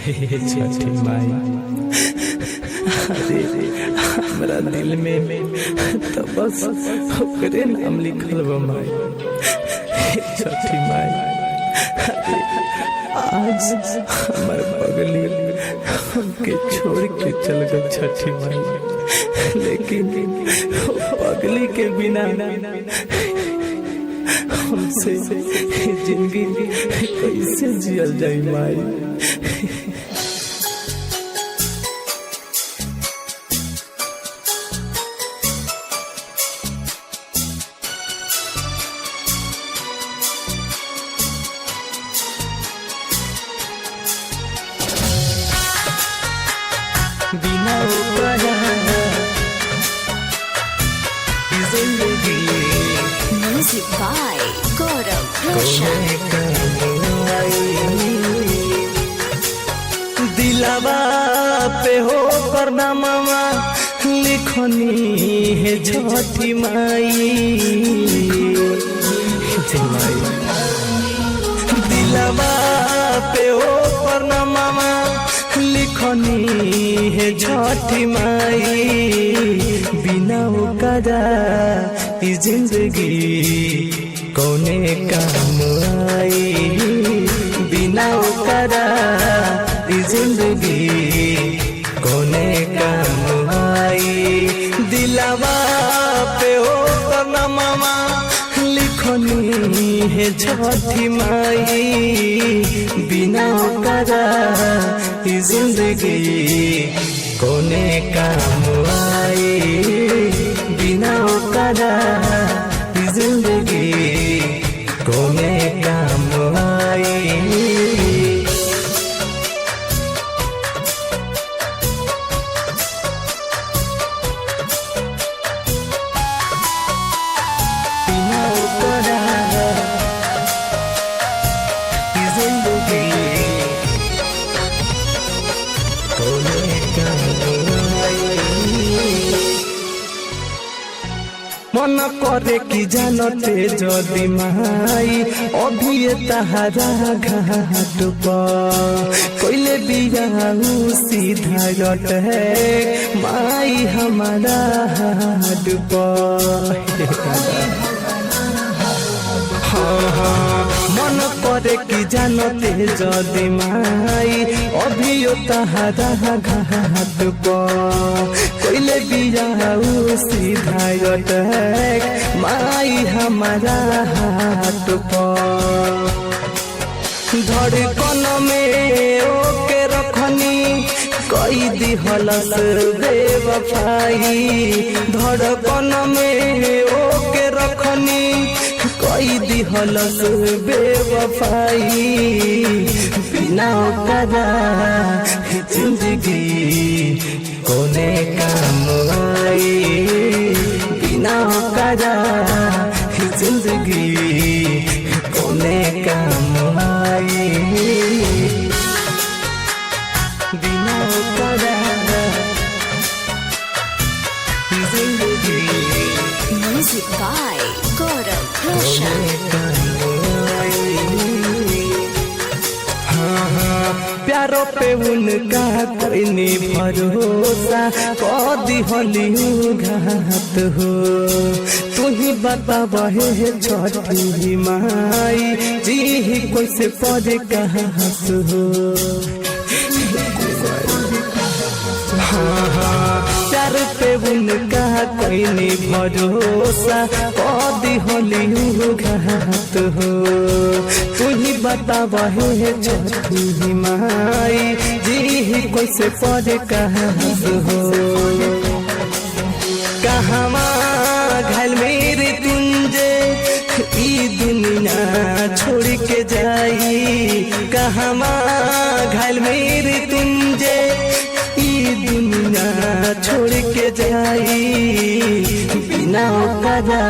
छठी माई अरे हमरा दिल में तो बस ओकरे नाम लिखल बा माई। छठी माई आज हमार बगली हमके छोड़ के चल गए छठी माई, लेकिन पगली के बिना हमसे जिंदगी कैसे जियल जाई माई। बिना जिंदगी Music by Gaurav Roshan. दिलावा पे हो करनामा लिखनी है छठी माई। दिलावा पे हो करनामा लिखनी है छठी माई। बिना ओकरा ई जिंदगी कौने काम आई। बिना ओकरा ई जिंदगी कौने काम आई। दिलावा पे ओ करनामा लिखनी है छठी माई। बिना ओकरा ई जिंदगी कौने काम आई। बिना ओकरा ई जिंदगी कौने काम आई। बिना ओकरा ई जिंदगी कौने काम आई। मन करे कि जानते जदि माई अभी तहारा घाट पर कोइले बियाहू सीधा रट है माई हमारा हाट पर। मन करे कि जानते जदि माई अभी तहारा घाट पर कोइले बियाहू सीधा रट है माई हमारा हाट पर। धड़कन में ओके रखनी कई दिहलस बेवफाई। धड़कन में ओके रखनी कई दिहलस बेवफाई। बिना ओकरा जिंदगी कौने काम आई। बिना ओकरा जिंदगी कौने काम आई। बिना ओकरा जिंदगी Music by Gaurav Roshan. प्यारो पे उनका कोई नहीं भरोसा कदी हलियू घात हो। तू ही बता बहे छठी माई जी कैसे पड़े कहाँ हो। प्यार पे उनका कोई नहीं भरोसा कदी हलियू घात हो। तू ही बता बहे छठी माई जी कैसे पड़े कहाँ हो। कहवा घायल मेरे तुंजे ई दुनिया छोड़ के जाई। कहवा घायल मेरे तुंजे ई दुनिया छोड़ के जाई। बिना ओकरा